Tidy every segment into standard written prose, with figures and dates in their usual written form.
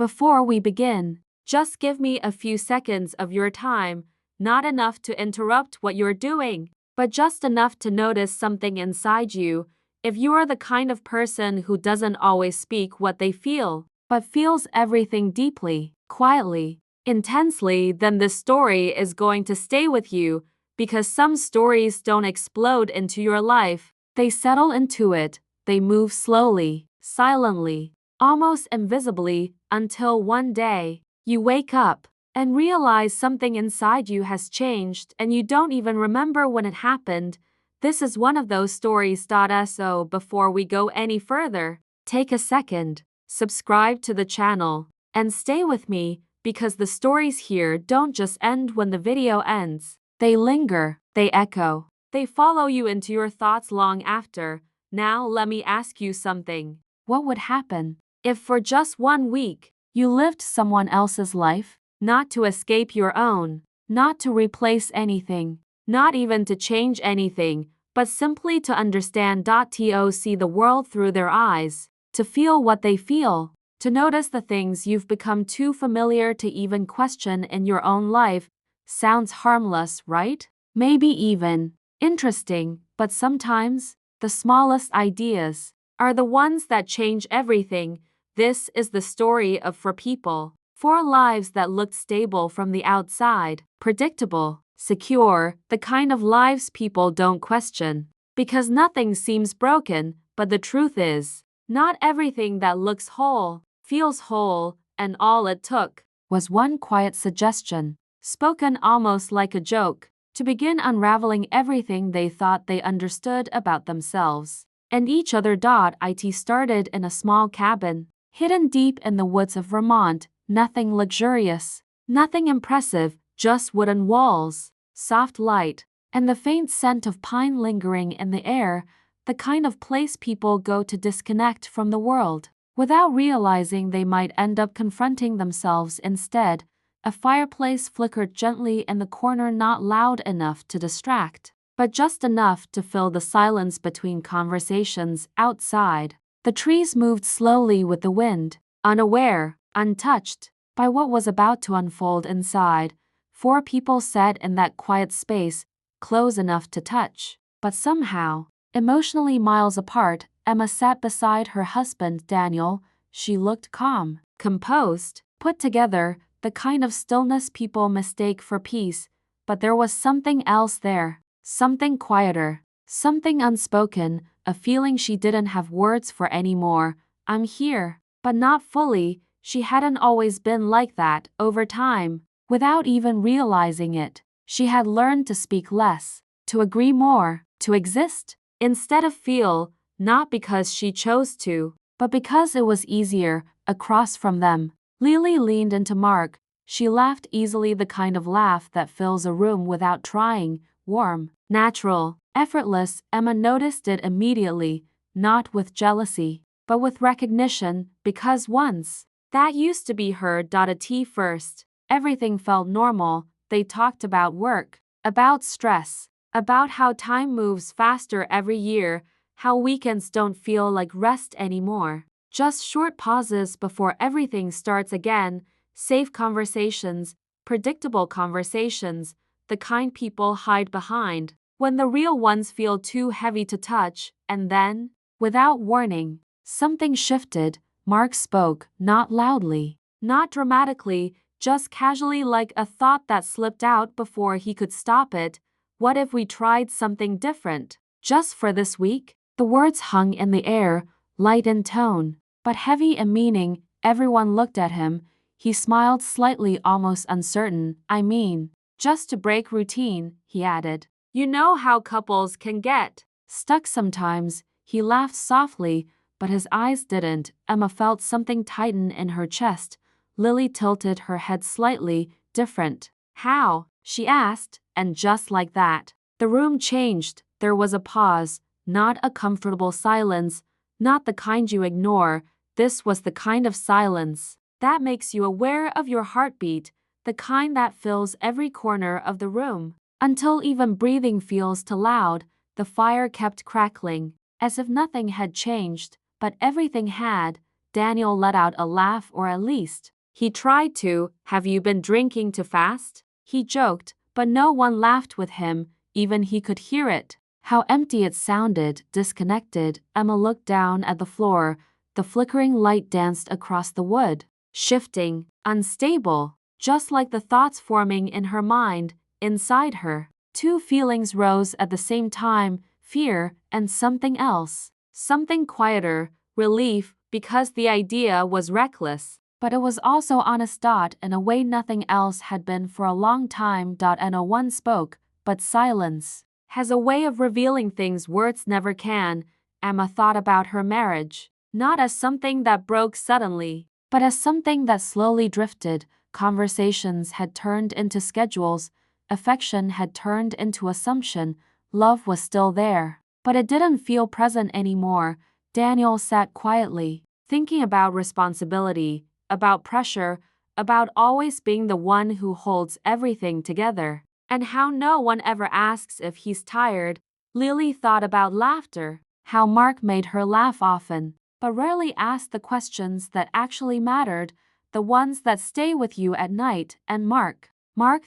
Before we begin, just give me a few seconds of your time, not enough to interrupt what you're doing, but just enough to notice something inside you. If you are the kind of person who doesn't always speak what they feel, but feels everything deeply, quietly, intensely, then this story is going to stay with you, because some stories don't explode into your life. They settle into it. They move slowly, silently, almost invisibly, until one day, you wake up and realize something inside you has changed and you don't even remember when it happened. This is one of those stories. So before we go any further, take a second, subscribe to the channel, and stay with me, because the stories here don't just end when the video ends. They linger, they echo, they follow you into your thoughts long after. Now let me ask you something. What would happen if for just 1 week, you lived someone else's life? Not to escape your own, not to replace anything, not even to change anything, but simply to understand. To see the world through their eyes, to feel what they feel, to notice the things you've become too familiar to even question in your own life. Sounds harmless, right? Maybe even interesting, but sometimes the smallest ideas are the ones that change everything. This is the story of 4 people, 4 lives that looked stable from the outside, predictable, secure, the kind of lives people don't question, because nothing seems broken. But the truth is, not everything that looks whole feels whole, and all it took was one quiet suggestion, spoken almost like a joke, to begin unraveling everything they thought they understood about themselves and each other. It started in a small cabin, hidden deep in the woods of Vermont. Nothing luxurious, nothing impressive, just wooden walls, soft light, and the faint scent of pine lingering in the air, the kind of place people go to disconnect from the world, without realizing they might end up confronting themselves instead. A fireplace flickered gently in the corner, not loud enough to distract, but just enough to fill the silence between conversations outside. The trees moved slowly with the wind, unaware, untouched by what was about to unfold inside. 4 people sat in that quiet space, close enough to touch, but somehow, emotionally miles apart. Emma sat beside her husband, Daniel. She looked calm, composed, put together, the kind of stillness people mistake for peace. But there was something else there, something quieter, something unspoken, a feeling she didn't have words for anymore. I'm here, but not fully. She hadn't always been like that. Over time, without even realizing it, she had learned to speak less, to agree more, to exist instead of feel, not because she chose to, but because it was easier. Across from them, Lily leaned into Mark. She laughed easily, the kind of laugh that fills a room without trying, warm, natural, effortless. Emma noticed it immediately, not with jealousy, but with recognition, because once that used to be her. At first, everything felt normal. They talked about work, about stress, about how time moves faster every year, how weekends don't feel like rest anymore. Just short pauses before everything starts again, safe conversations, predictable conversations, the kind people hide behind when the real ones feel too heavy to touch. And then, without warning, something shifted. Mark spoke, not loudly, not dramatically, just casually, like a thought that slipped out before he could stop it. What if we tried something different, just for this week? The words hung in the air, light in tone, but heavy in meaning. Everyone looked at him. He smiled slightly, almost uncertain. I mean, just to break routine, he added. You know how couples can get stuck sometimes. He laughed softly, but his eyes didn't. Emma felt something tighten in her chest. Lily tilted her head slightly. Different. How? She asked, and just like that, the room changed. There was a pause, not a comfortable silence, not the kind you ignore. This was the kind of silence that makes you aware of your heartbeat, the kind that fills every corner of the room, until even breathing feels too loud. The fire kept crackling, as if nothing had changed, but everything had. Daniel let out a laugh, or at least, he tried to. Have you been drinking too fast? He joked, but no one laughed with him, even he could hear it. How empty it sounded, disconnected. Emma looked down at the floor. The flickering light danced across the wood, shifting, unstable, just like the thoughts forming in her mind, inside her. Two feelings rose at the same time, fear and something else. Something quieter, relief, because the idea was reckless. But it was also honest. In a way nothing else had been for a long time. And no one spoke, but silence has a way of revealing things words never can. Emma thought about her marriage, not as something that broke suddenly, but as something that slowly drifted. Conversations had turned into schedules, affection had turned into assumption, love was still there, but it didn't feel present anymore. Daniel sat quietly, thinking about responsibility, about pressure, about always being the one who holds everything together, and how no one ever asks if he's tired. Lily thought about laughter, how Mark made her laugh often, but rarely asked the questions that actually mattered, the ones that stay with you at night. And Mark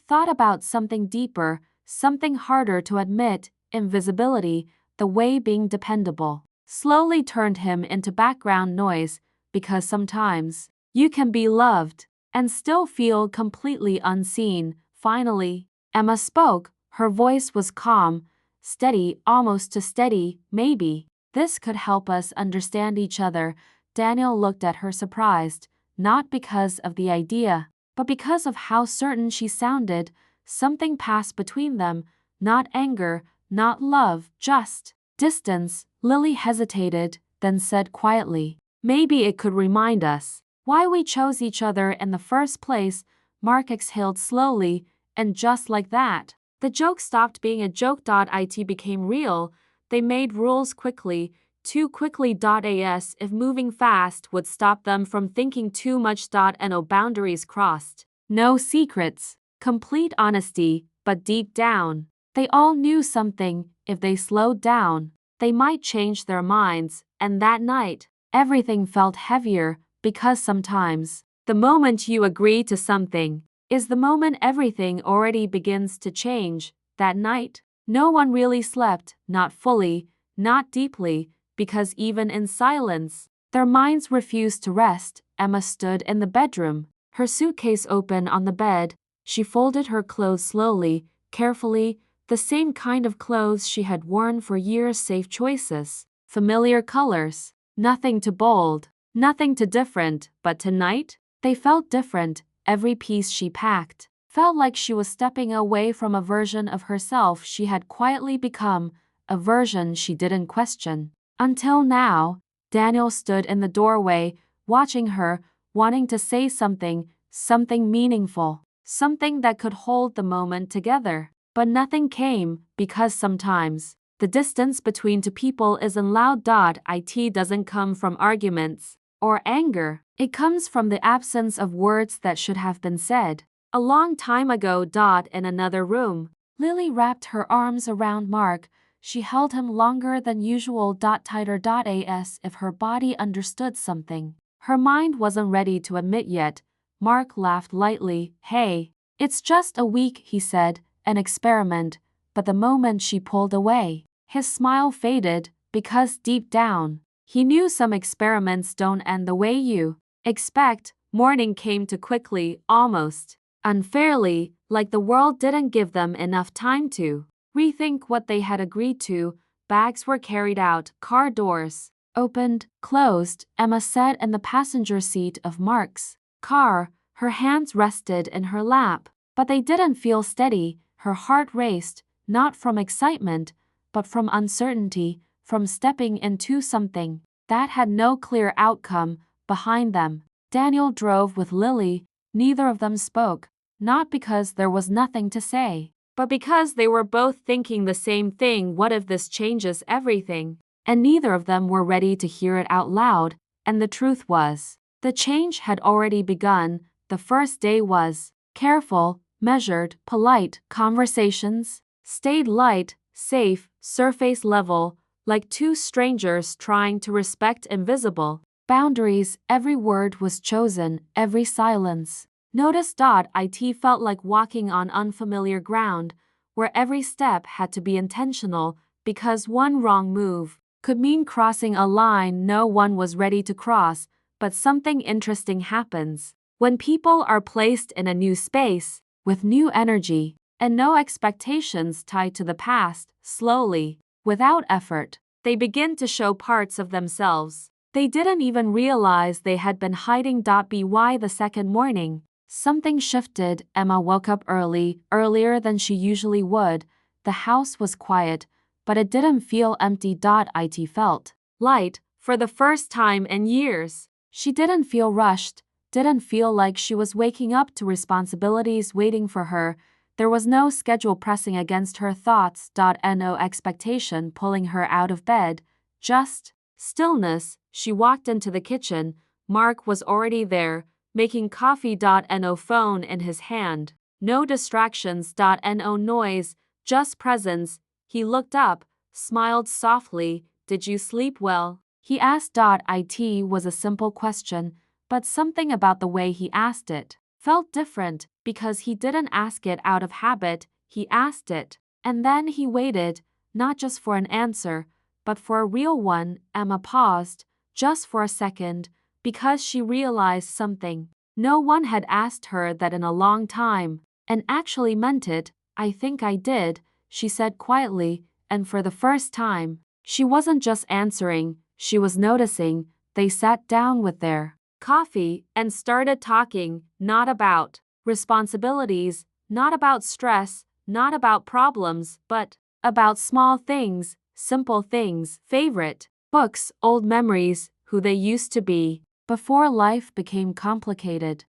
thought about something deeper, something harder to admit, invisibility, the way being dependable slowly turned him into background noise, because sometimes you can be loved and still feel completely unseen. Finally, Emma spoke. Her voice was calm, steady, almost too steady. Maybe this could help us understand each other. Daniel looked at her surprised, not because of the idea, but because of how certain she sounded. Something passed between them, not anger, not love, just distance. Lily hesitated, then said quietly, "Maybe it could remind us why we chose each other in the first place." Mark exhaled slowly, and just like that, the joke stopped being a joke. It became real. They made rules quickly, too quickly. As if moving fast would stop them from thinking too much. And no boundaries crossed, no secrets, complete honesty. But deep down, they all knew something. If they slowed down, they might change their minds. And that night, everything felt heavier, because sometimes the moment you agree to something is the moment everything already begins to change. That night, no one really slept, not fully, not deeply, because even in silence, their minds refused to rest. Emma stood in the bedroom, her suitcase open on the bed. She folded her clothes slowly, carefully, the same kind of clothes she had worn for years. Safe choices, familiar colors, nothing too bold, nothing too different. But tonight, they felt different. Every piece she packed felt like she was stepping away from a version of herself she had quietly become, a version she didn't question. Until now. Daniel stood in the doorway, watching her, wanting to say something, something meaningful, something that could hold the moment together. But nothing came, because sometimes the distance between two people isn't loud. It doesn't come from arguments or anger. It comes from the absence of words that should have been said a long time ago. In another room, Lily wrapped her arms around Mark. She held him longer than usual, tighter. As if her body understood something her mind wasn't ready to admit yet. Mark laughed lightly. "Hey, it's just a week," he said, "an experiment." But the moment she pulled away, his smile faded, because deep down, he knew some experiments don't end the way you expect. Morning came too quickly, almost unfairly, like the world didn't give them enough time to rethink what they had agreed to. Bags were carried out, car doors opened, closed. Emma sat in the passenger seat of Mark's car. Her hands rested in her lap, but they didn't feel steady. Her heart raced, not from excitement, but from uncertainty, from stepping into something that had no clear outcome. Behind them, Daniel drove with Lily. Neither of them spoke, not because there was nothing to say, but because they were both thinking the same thing. What if this changes everything? And neither of them were ready to hear it out loud. And the truth was, the change had already begun. The first day was careful, measured, polite. Conversations stayed light, safe, surface level, like two strangers trying to respect invisible Boundaries, every word was chosen, every silence. Notice.it felt like walking on unfamiliar ground, where every step had to be intentional because one wrong move could mean crossing a line no one was ready to cross. But something interesting happens when people are placed in a new space with new energy and no expectations tied to the past. Slowly, without effort, they begin to show parts of themselves they didn't even realize they had been hiding. By the second morning, something shifted. Emma woke up early, earlier than she usually would. The house was quiet, but it didn't feel empty. It felt light for the first time in years. She didn't feel rushed, didn't feel like she was waking up to responsibilities waiting for her. There was no schedule pressing against her thoughts. No expectation pulling her out of bed, just stillness. She walked into the kitchen. Mark was already there, making coffee. No phone in his hand. No distractions. No noise, just presence. He looked up, smiled softly. Did you sleep well? He asked. It was a simple question, but something about the way he asked it felt different because he didn't ask it out of habit, he asked it. And then he waited, not just for an answer, but for a real one. Emma paused, just for a second, because she realized something. No one had asked her that in a long time, and actually meant it. I think I did, she said quietly, and for the first time, she wasn't just answering, she was noticing. They sat down with their coffee and started talking, not about responsibilities, not about stress, not about problems, but about small things, simple things, favorite books, old memories, who they used to be before life became complicated.